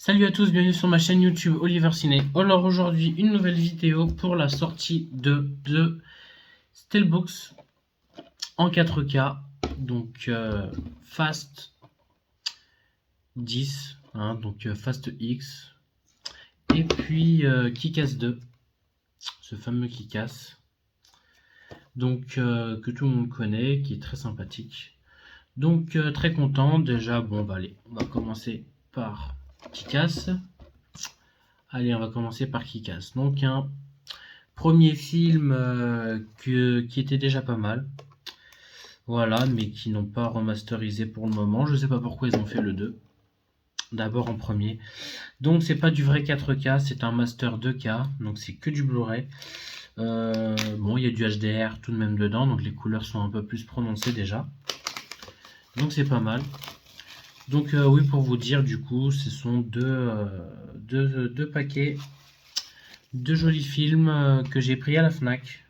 Salut à tous, bienvenue sur ma chaîne YouTube Oliver Ciné. Alors aujourd'hui, une nouvelle vidéo pour la sortie de Steelbooks en 4K. Donc Fast 10, donc Fast X. Et puis Kick-Ass 2, ce fameux Kick-Ass. Donc que tout le monde connaît, qui est très sympathique. Donc très content. Déjà, bon bah allez, on va commencer par Kick-Ass. Allez, on va commencer par Kick-Ass. Donc un premier film qui était déjà pas mal. Voilà, mais qui n'ont pas remasterisé pour le moment. Je sais pas pourquoi ils ont fait le 2. D'abord en premier. Donc c'est pas du vrai 4K, c'est un master 2K. Donc c'est que du Blu-ray. Bon, il y a du HDR tout de même dedans. Donc les couleurs sont un peu plus prononcées déjà. Donc c'est pas mal. Donc oui, pour vous dire, du coup, ce sont deux paquets. Deux jolis films que j'ai pris à la Fnac,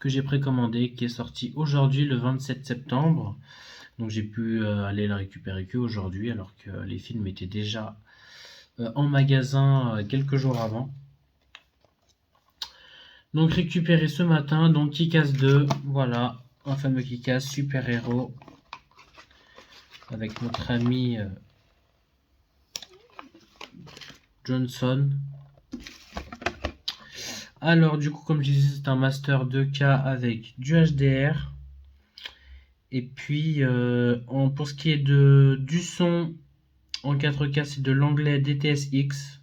que j'ai précommandé, qui est sorti aujourd'hui le 27 septembre. Donc j'ai pu aller la récupérer que aujourd'hui, alors que les films étaient déjà en magasin quelques jours avant. Donc récupéré ce matin, donc Kick-Ass 2, voilà, un fameux Kick-Ass super-héros, avec notre ami Johnson. Alors du coup, comme je disais, c'est un Master 2K avec du HDR. Et puis, pour ce qui est du son en 4K, c'est de l'anglais DTS-X,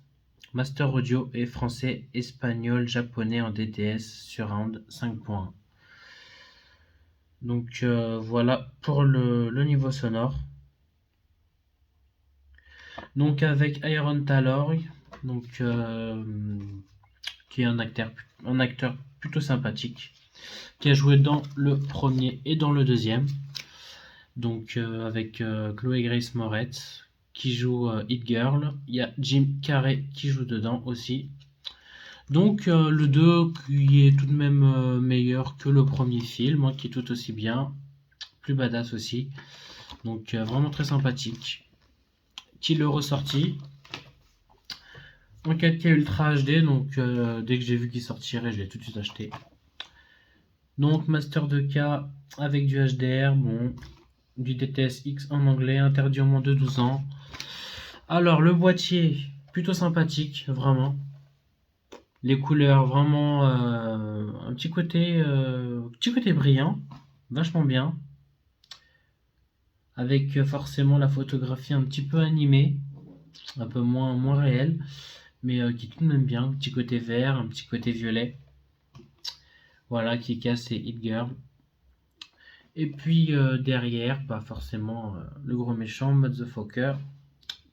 Master Audio, et français, espagnol, japonais en DTS Surround 5.1. Donc voilà pour le niveau sonore. Donc avec Aaron Taylor, donc, qui est un acteur plutôt sympathique, qui a joué dans le premier et dans le deuxième. Donc avec Chloé Grace Moretz qui joue Hit Girl. Il y a Jim Carrey qui joue dedans aussi. Donc le 2 qui est tout de même meilleur que le premier film, qui est tout aussi bien, plus badass aussi. Donc vraiment très sympathique. Qui le ressorti en 4K Ultra HD, donc dès que j'ai vu qu'il sortirait, je l'ai tout de suite acheté. Donc Master 2K avec du HDR, bon, du DTS-X en anglais, interdit au moins de 12 ans. Alors le boîtier, plutôt sympathique, vraiment. Les couleurs, vraiment un petit côté brillant, vachement bien. Avec forcément la photographie un petit peu animée, un peu moins réelle, mais qui est tout de même bien. Un petit côté vert, un petit côté violet. Voilà, Kick-Ass et Hit Girl. Et puis derrière, bah forcément, le gros méchant, Motherfucker,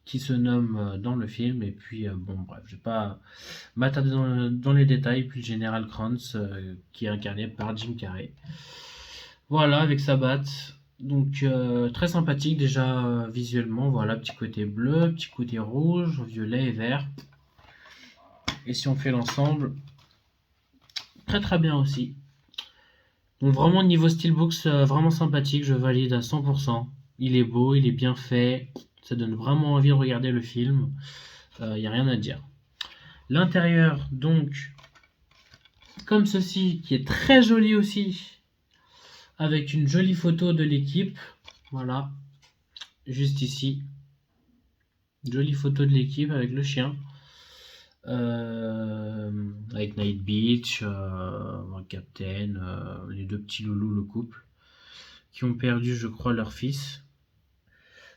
qui se nomme dans le film. Et puis, bon, bref, je vais pas m'attarder dans les détails. Puis le général Kranz, qui est incarné par Jim Carrey. Voilà, avec sa batte. Donc, très sympathique déjà visuellement. Voilà, petit côté bleu, petit côté rouge, violet et vert. Et si on fait l'ensemble, très très bien aussi. Donc vraiment niveau Steelbooks, vraiment sympathique, je valide à 100%. Il est beau, il est bien fait, ça donne vraiment envie de regarder le film. Il n'y a rien à dire. L'intérieur, donc, comme ceci, qui est très joli aussi, avec une jolie photo de l'équipe. Voilà, juste ici. Jolie photo de l'équipe avec le chien. Avec Night Beach, Captain, les deux petits loulous, le couple, qui ont perdu, je crois, leur fils.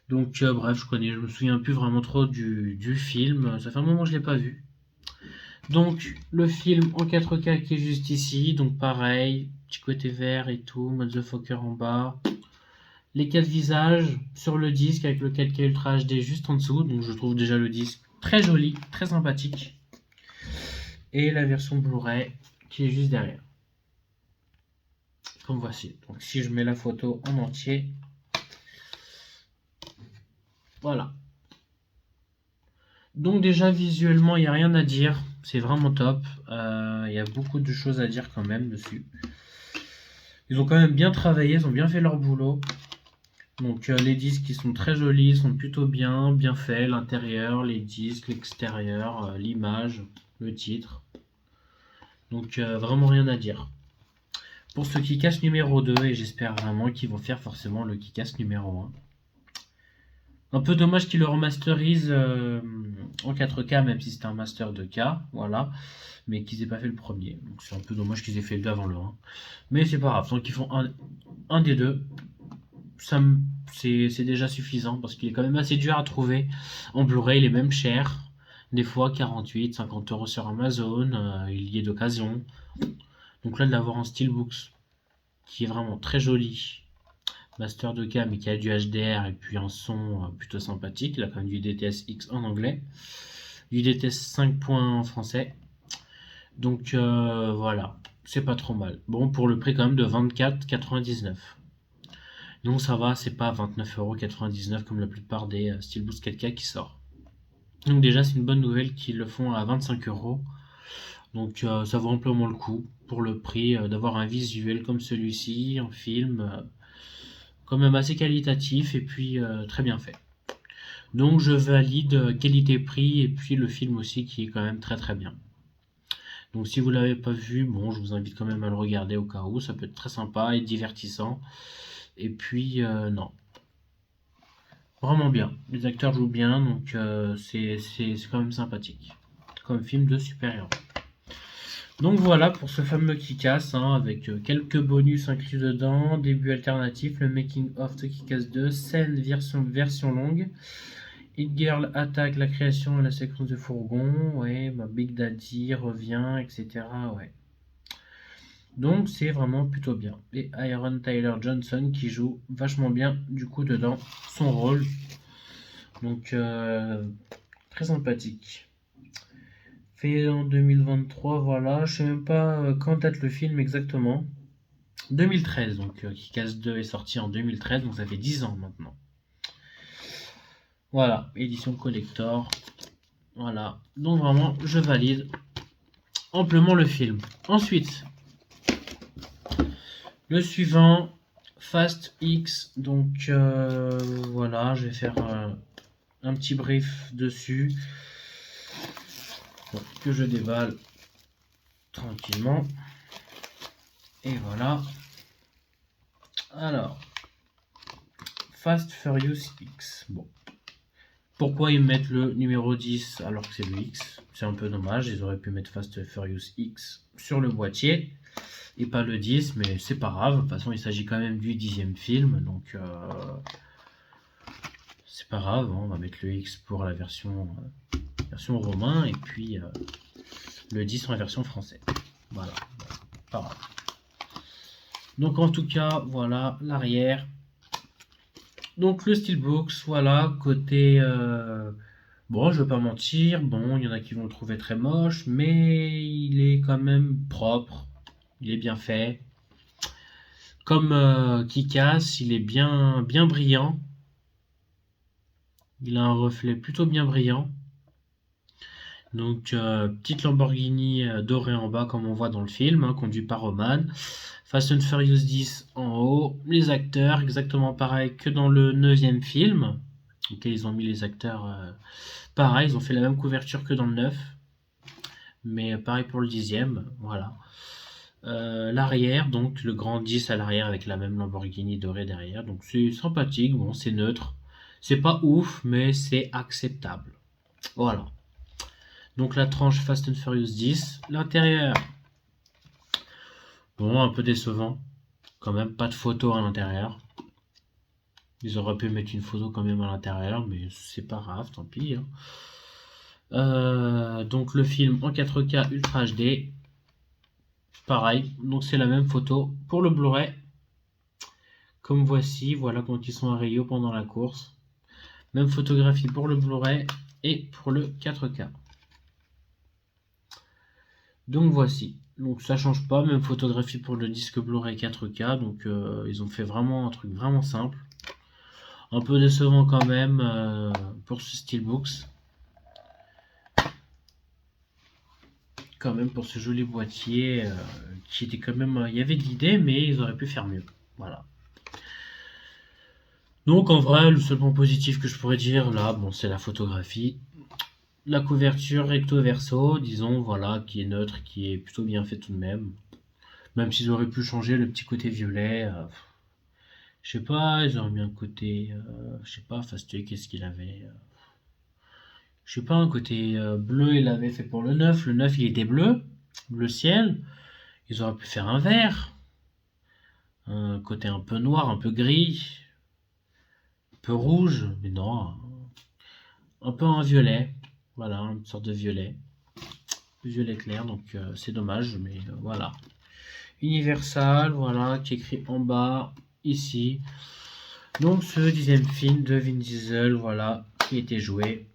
Donc, bref, je me souviens plus vraiment trop du film. Ça fait un moment que je l'ai pas vu. Donc, le film en 4K qui est juste ici. Donc, pareil, petit côté vert et tout, Motherfucker en bas. Les 4 visages sur le disque avec le 4K Ultra HD juste en dessous. Donc, je trouve déjà le disque très joli, très sympathique. Et la version Blu-ray qui est juste derrière. Comme voici. Donc, si je mets la photo en entier, voilà. Donc déjà visuellement, il n'y a rien à dire. C'est vraiment top. Il y a beaucoup de choses à dire quand même dessus. Ils ont quand même bien travaillé, ils ont bien fait leur boulot. Donc les disques qui sont très jolis, sont plutôt bien faits, l'intérieur, les disques, l'extérieur, l'image, le titre. Donc vraiment rien à dire. Pour ce Kick-Ass numéro 2, et j'espère vraiment qu'ils vont faire forcément le Kick-Ass numéro 1. Un peu dommage qu'ils le remasterisent en 4K, même si c'était un master de K, voilà, mais qu'ils aient pas fait le premier. Donc c'est un peu dommage qu'ils aient fait le 2 avant le 1. Mais c'est pas grave, tant qu'ils font un des deux, c'est déjà suffisant, parce qu'il est quand même assez dur à trouver. En Blu-ray, il est même cher. Des fois 48, 50 euros sur Amazon, il y est d'occasion. Donc là, de l'avoir en Steelbooks, qui est vraiment très joli, master de cam mais qui a du HDR et puis un son plutôt sympathique. Il a quand même du DTS-X en anglais, du DTS 5.1 en français. Donc voilà, c'est pas trop mal. Bon, pour le prix quand même de 24,99. Donc ça va, c'est pas 29,99€ comme la plupart des Steelbooks 4K qui sort. Donc déjà, c'est une bonne nouvelle qu'ils le font à 25€. Donc ça vaut amplement le coup pour le prix d'avoir un visuel comme celui-ci, un film quand même assez qualitatif et puis très bien fait. Donc je valide qualité-prix et puis le film aussi qui est quand même très bien. Donc si vous l'avez pas vu, bon, je vous invite quand même à le regarder au cas où, ça peut être très sympa et divertissant. Et puis non, vraiment bien. Les acteurs jouent bien, donc c'est quand même sympathique. Comme film de super-héros. Donc voilà pour ce fameux Kick-Ass, hein, avec quelques bonus inclus dedans, début alternatif, le making of de Kick-Ass 2, scène version longue, Hit Girl attaque la création et la séquence de fourgon, ouais, Big Daddy revient, etc. Ouais. Donc c'est vraiment plutôt bien. Et Aaron Tyler Johnson qui joue vachement bien du coup dedans son rôle. Donc très sympathique. Fait en 2023, voilà. Je sais même pas quand date le film exactement. 2013, donc Kick-Ass 2 est sorti en 2013, donc ça fait 10 ans maintenant. Voilà, édition collector. Voilà, donc vraiment, je valide amplement le film. Ensuite, le suivant, Fast X. Donc voilà, je vais faire un petit brief dessus. Donc, que je déballe tranquillement. Et voilà. Alors, Fast Furious X. Bon. Pourquoi ils mettent le numéro 10 alors que c'est le X? C'est un peu dommage, ils auraient pu mettre Fast Furious X sur le boîtier et pas le 10, mais c'est pas grave, de toute façon il s'agit quand même du 10e film, donc c'est pas grave, hein, on va mettre le X pour la version romain et puis le 10 en version française. Voilà, pas grave. Donc en tout cas, voilà l'arrière. Donc le Steelbooks, voilà, côté... bon, je vais pas mentir, bon, il y en a qui vont le trouver très moche, mais il est quand même propre, il est bien fait. Comme Kick-Ass, il est bien brillant. Il a un reflet plutôt bien brillant. Donc, petite Lamborghini dorée en bas, comme on voit dans le film, hein, conduit par Roman. Fast and Furious 10 en haut. Les acteurs, exactement pareil que dans le 9e film. Ok, ils ont mis les acteurs pareil, ils ont fait la même couverture que dans le 9. Mais pareil pour le 10e, voilà. L'arrière, donc le grand 10 à l'arrière avec la même Lamborghini dorée derrière. Donc c'est sympathique, bon, c'est neutre. C'est pas ouf, mais c'est acceptable. Voilà. Donc la tranche Fast and Furious 10. L'intérieur, bon, un peu décevant. Quand même, pas de photo à l'intérieur. Ils auraient pu mettre une photo quand même à l'intérieur, mais c'est pas grave, tant pis. Hein. Donc le film en 4K Ultra HD. Pareil, donc c'est la même photo pour le Blu-ray. Comme voici, voilà quand ils sont à Rio pendant la course. Même photographie pour le Blu-ray et pour le 4K. Donc voici. Donc ça change pas, même photographie pour le disque Blu-ray 4K. Donc ils ont fait vraiment un truc vraiment simple. Un peu décevant quand même pour ce Steelbooks. Quand même pour ce joli boîtier qui était quand même... il y avait de l'idée, mais ils auraient pu faire mieux. Voilà. Donc en vrai, le seul point positif que je pourrais dire là, bon, c'est la photographie. La couverture recto verso, disons, voilà, qui est neutre, qui est plutôt bien fait tout de même. Même s'ils auraient pu changer le petit côté violet, je sais pas, ils auraient mis un côté, je sais pas, Fastueux, qu'est-ce qu'il avait, je sais pas, un côté bleu, il avait fait pour le 9. Le 9 il était bleu, bleu ciel. Ils auraient pu faire un vert, un côté un peu noir, un peu gris, un peu rouge, mais non, un peu un violet. Voilà, une sorte de violet. Violet clair, donc c'est dommage, mais voilà. Universal, voilà, qui est écrit en bas, ici. Donc ce 10e film de Vin Diesel, voilà, qui était joué.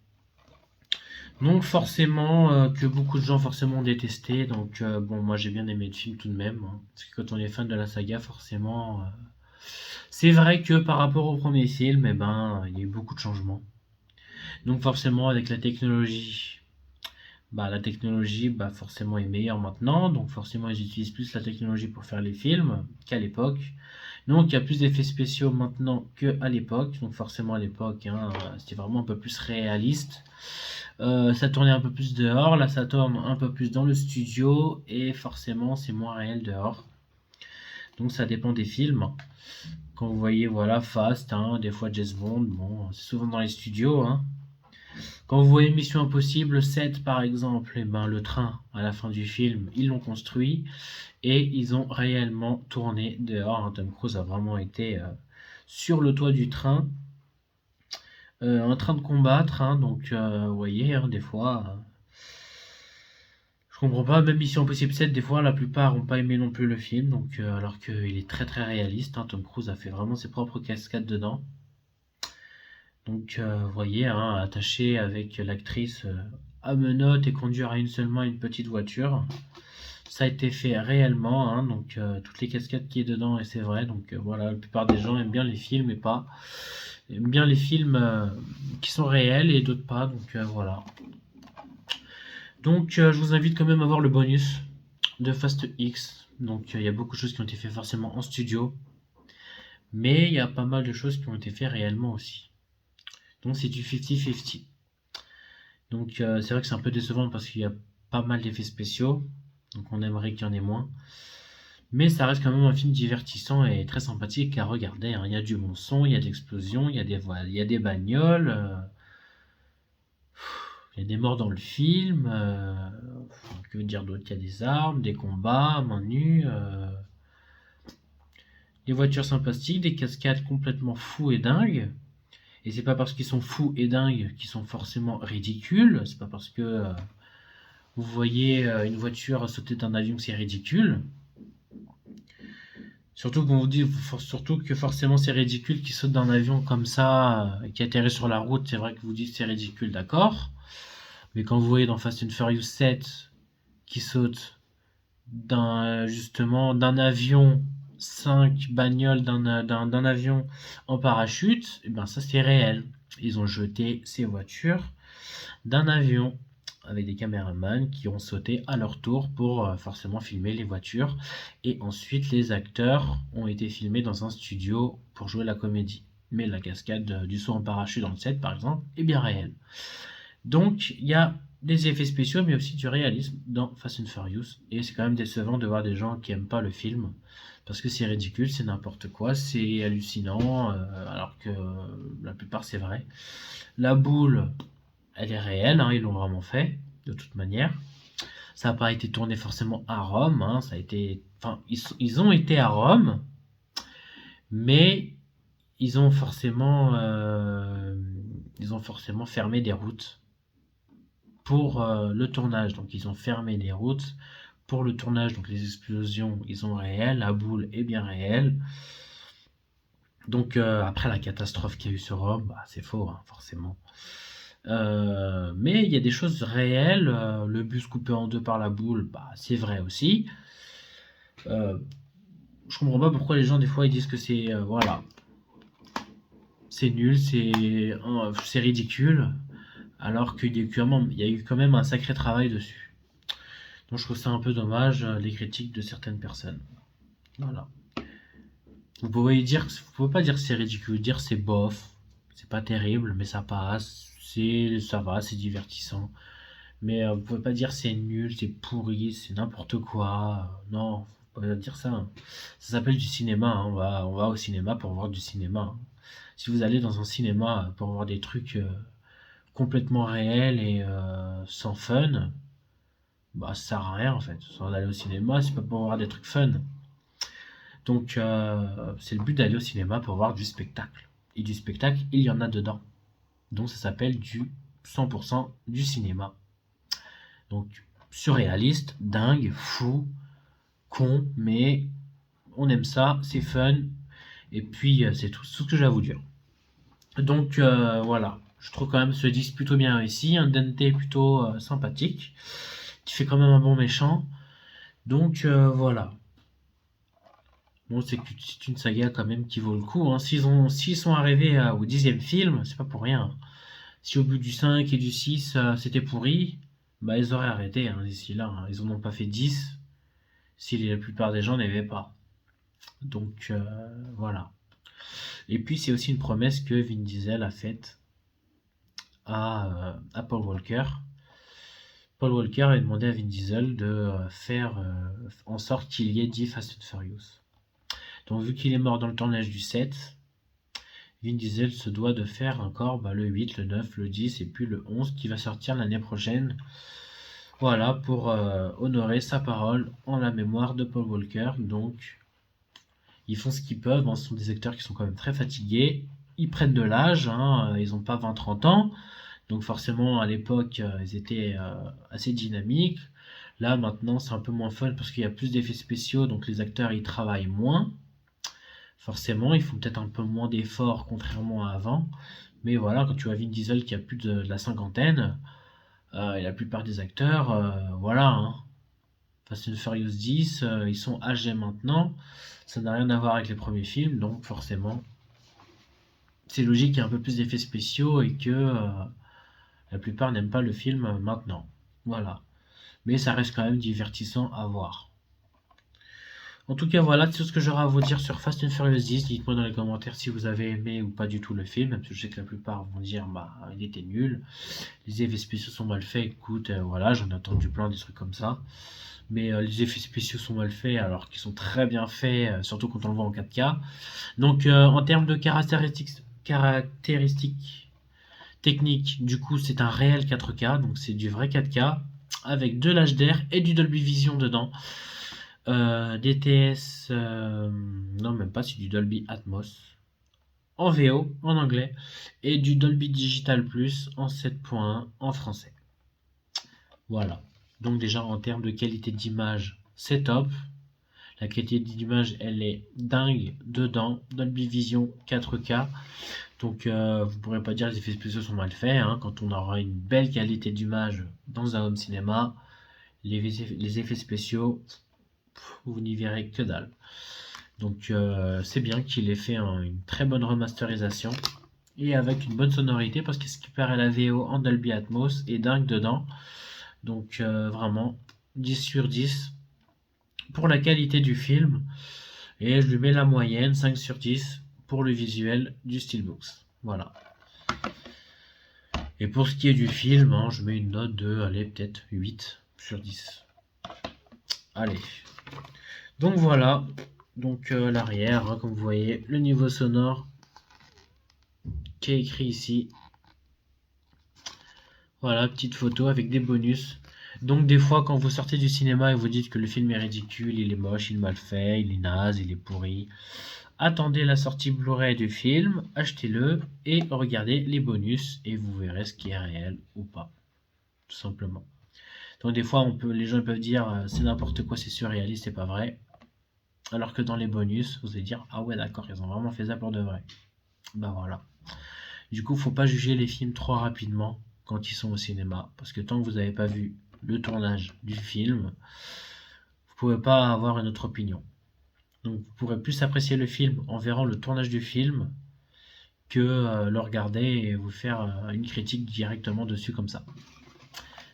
Donc forcément, que beaucoup de gens forcément ont détesté. Donc bon, moi j'ai bien aimé le film tout de même, hein. Parce que quand on est fan de la saga, forcément, c'est vrai que par rapport au premier film, eh ben, il y a eu beaucoup de changements. Donc forcément, avec la technologie, bah, forcément est meilleure maintenant. Donc forcément, ils utilisent plus la technologie pour faire les films qu'à l'époque. Donc il y a plus d'effets spéciaux maintenant qu'à l'époque. Donc forcément à l'époque, hein, c'était vraiment un peu plus réaliste. Ça tournait un peu plus dehors, là ça tourne un peu plus dans le studio et forcément c'est moins réel dehors. Donc ça dépend des films. Quand vous voyez voilà Fast, hein, des fois James Bond, bon c'est souvent dans les studios, hein. Quand vous voyez Mission Impossible 7 par exemple, et ben le train à la fin du film ils l'ont construit et ils ont réellement tourné dehors, hein. Tom Cruise a vraiment été sur le toit du train en train de combattre, hein. Donc vous voyez, hein, des fois je comprends pas, même Mission Impossible 7, des fois, la plupart ont pas aimé non plus le film, donc alors qu'il est très très réaliste, hein. Tom Cruise a fait vraiment ses propres cascades dedans. Donc, vous voyez, hein, attaché avec l'actrice à menottes et conduire à une seule main une petite voiture, ça a été fait réellement, hein. Donc toutes les cascades qui est dedans, et c'est vrai. Donc voilà, la plupart des gens aiment bien les films et pas aiment bien les films qui sont réels et d'autres pas. Donc voilà. Donc je vous invite quand même à voir le bonus de Fast X. Donc il y a beaucoup de choses qui ont été faites forcément en studio, mais il y a pas mal de choses qui ont été faites réellement aussi. Donc c'est du 50-50. Donc c'est vrai que c'est un peu décevant parce qu'il y a pas mal d'effets spéciaux, donc on aimerait qu'il y en ait moins. Mais ça reste quand même un film divertissant et très sympathique à regarder, hein. Il y a du bon son, il y a de l'explosion, il y a des bagnoles, il y a des morts dans le film. Que dire d'autre? Il y a des armes, des combats à main nue. Des voitures sympathiques, des cascades complètement fous et dingues. Et c'est pas parce qu'ils sont fous et dingues qu'ils sont forcément ridicules. C'est pas parce que vous voyez une voiture sauter d'un avion que c'est ridicule. Surtout qu'on vous dit surtout que forcément c'est ridicule qu'il saute d'un avion comme ça et qui atterrit sur la route. C'est vrai que vous dites c'est ridicule, d'accord. Mais quand vous voyez dans Fast and Furious 7 qui saute d'un avion, 5 bagnoles d'un avion en parachute, et ben ça c'est réel. Ils ont jeté ces voitures d'un avion avec des caméramans qui ont sauté à leur tour pour forcément filmer les voitures. Et ensuite les acteurs ont été filmés dans un studio pour jouer la comédie. Mais la cascade du saut en parachute dans le set par exemple est bien réelle. Donc il y a des effets spéciaux mais aussi du réalisme dans Fast and Furious et c'est quand même décevant de voir des gens qui aiment pas le film parce que c'est ridicule, c'est n'importe quoi, c'est hallucinant alors que la plupart c'est vrai. La boule, elle est réelle, hein, ils l'ont vraiment fait de toute manière. Ça n'a pas été tourné forcément à Rome, hein, ça a été, enfin ils ont été à Rome, mais ils ont forcément fermé des routes pour le tournage. Donc ils ont fermé les routes pour le tournage. Donc les explosions, ils sont réelles, la boule est bien réelle. Donc après la catastrophe qu'il y a eu sur Rome, bah, c'est faux, hein, forcément. Mais il y a des choses réelles. Le bus coupé en deux par la boule, bah, c'est vrai aussi. Je comprends pas pourquoi les gens des fois ils disent que c'est voilà, c'est nul, c'est ridicule, alors qu'il y a eu quand même un sacré travail dessus. Donc je trouve ça un peu dommage, les critiques de certaines personnes. Voilà. Vous pouvez pas dire que c'est ridicule, dire c'est bof, c'est pas terrible, mais ça passe, ça va, c'est divertissant. Mais vous pouvez pas dire c'est nul, c'est pourri, c'est n'importe quoi. Non, faut pas dire ça, hein. Ça s'appelle du cinéma, hein. On va au cinéma pour voir du cinéma, hein. Si vous allez dans un cinéma pour voir des trucs complètement réels et sans fun, bah ça sert à rien en fait. Sans aller au cinéma, c'est pas pour voir des trucs fun. Donc c'est le but d'aller au cinéma pour voir du spectacle. Et du spectacle, il y en a dedans. Donc ça s'appelle du 100% du cinéma. Donc surréaliste, dingue, fou, con, mais on aime ça, c'est fun, et puis c'est tout ce que j'ai à vous dire. Donc voilà, je trouve quand même ce 10 plutôt bien réussi, un Dante plutôt sympathique, qui fait quand même un bon méchant. Donc voilà. Bon, c'est une saga quand même qui vaut le coup, hein. S'ils sont arrivés au 10e film, c'est pas pour rien. Si au bout du 5 et du 6 c'était pourri, bah ils auraient arrêté, hein, d'ici là, hein. Ils en ont pas fait 10 si la plupart des gens n'aimaient pas. Donc voilà. Et puis c'est aussi une promesse que Vin Diesel a faite à Paul Walker. Paul Walker a demandé à Vin Diesel de faire en sorte qu'il y ait 10 Fast and Furious. Donc vu qu'il est mort dans le tournage du 7, Vin Diesel se doit de faire encore le 8, le 9, le 10 et puis le 11 qui va sortir l'année prochaine. Voilà, pour honorer sa parole en la mémoire de Paul Walker. Donc ils font ce qu'ils peuvent, hein. Ce sont des acteurs qui sont quand même très fatigués. Ils prennent de l'âge, hein, ils n'ont pas 20-30 ans. Donc forcément, à l'époque, ils étaient assez dynamiques. Là, maintenant, c'est un peu moins fun parce qu'il y a plus d'effets spéciaux, donc les acteurs, ils travaillent moins. Forcément, ils font peut-être un peu moins d'efforts contrairement à avant. Mais voilà, quand tu vois Vin Diesel qui a plus de la cinquantaine, et la plupart des acteurs, voilà, hein. Fast and Furious 10, ils sont âgés maintenant. Ça n'a rien à voir avec les premiers films, donc forcément, c'est logique qu'il y ait un peu plus d'effets spéciaux et que la plupart n'aiment pas le film maintenant. Voilà. Mais ça reste quand même divertissant à voir. En tout cas, voilà tout ce que j'aurai à vous dire sur Fast and Furious 10. Dites-moi dans les commentaires si vous avez aimé ou pas du tout le film, même si je sais que la plupart vont dire bah il était nul, les effets spéciaux sont mal faits. Écoute, voilà, j'en ai entendu plein des trucs comme ça. Mais les effets spéciaux sont mal faits alors qu'ils sont très bien faits, surtout quand on le voit en 4K. Donc en termes de caractéristiques techniques, du coup c'est un réel 4K, donc c'est du vrai 4K avec de l'HDR et du Dolby Vision dedans. DTS, non même pas, c'est du Dolby Atmos en VO, en anglais, et du Dolby Digital Plus en 7.1 en français. Voilà. Donc déjà en termes de qualité d'image, c'est top. La qualité d'image, elle est dingue dedans. Dolby Vision 4K. Donc vous ne pourrez pas dire que les effets spéciaux sont mal faits, hein. Quand on aura une belle qualité d'image dans un home cinéma, les effets spéciaux, vous n'y verrez que dalle. Donc c'est bien qu'il ait fait une très bonne remasterisation et avec une bonne sonorité parce que ce qui paraît la VO en Dolby Atmos est dingue dedans. Donc vraiment 10 sur 10 pour la qualité du film et je lui mets la moyenne 5 sur 10 pour le visuel du Steelbooks. Voilà. Et pour ce qui est du film, hein, je mets une note de, allez, peut-être 8 sur 10. Allez. Donc voilà. Donc l'arrière, hein, comme vous voyez, le niveau sonore qui est écrit ici. Voilà, petite photo avec des bonus. Donc des fois quand vous sortez du cinéma et vous dites que le film est ridicule, il est moche, il est mal fait, il est naze, il est pourri, attendez la sortie Blu-ray du film, achetez-le et regardez les bonus et vous verrez ce qui est réel ou pas, tout simplement. Donc des fois les gens peuvent dire c'est n'importe quoi, c'est surréaliste, c'est pas vrai. Alors que dans les bonus, vous allez dire ah ouais d'accord, ils ont vraiment fait ça pour de vrai. Bah voilà. Du coup, faut pas juger les films trop rapidement quand ils sont au cinéma, parce que tant que vous n'avez pas vu le tournage du film, vous pouvez pas avoir une autre opinion. Donc vous pourrez plus apprécier le film en verrant le tournage du film que le regarder et vous faire une critique directement dessus comme ça.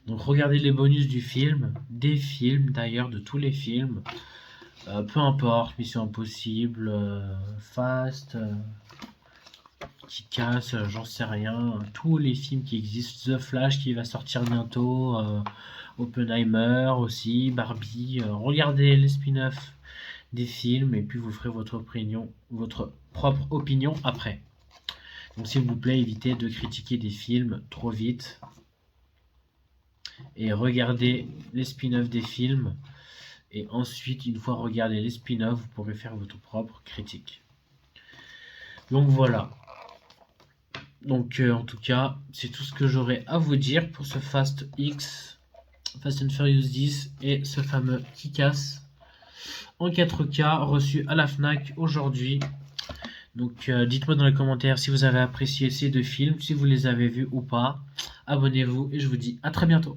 Donc regardez les bonus du film, des films d'ailleurs, de tous les films. Peu importe, Mission Impossible, Fast, qui casse, j'en sais rien. Tous les films qui existent, The Flash qui va sortir bientôt, Oppenheimer aussi, Barbie. Regardez les spin-offs des films et puis vous ferez votre propre opinion après. Donc s'il vous plaît, évitez de critiquer des films trop vite et regardez les spin-offs des films. Et ensuite, une fois regardé les spin-offs, vous pourrez faire votre propre critique. Donc voilà. Donc en tout cas, c'est tout ce que j'aurais à vous dire pour ce Fast X, Fast and Furious 10 et ce fameux Kick-Ass en 4K reçu à la Fnac aujourd'hui. Donc dites-moi dans les commentaires si vous avez apprécié ces deux films, si vous les avez vus ou pas. Abonnez-vous et je vous dis à très bientôt.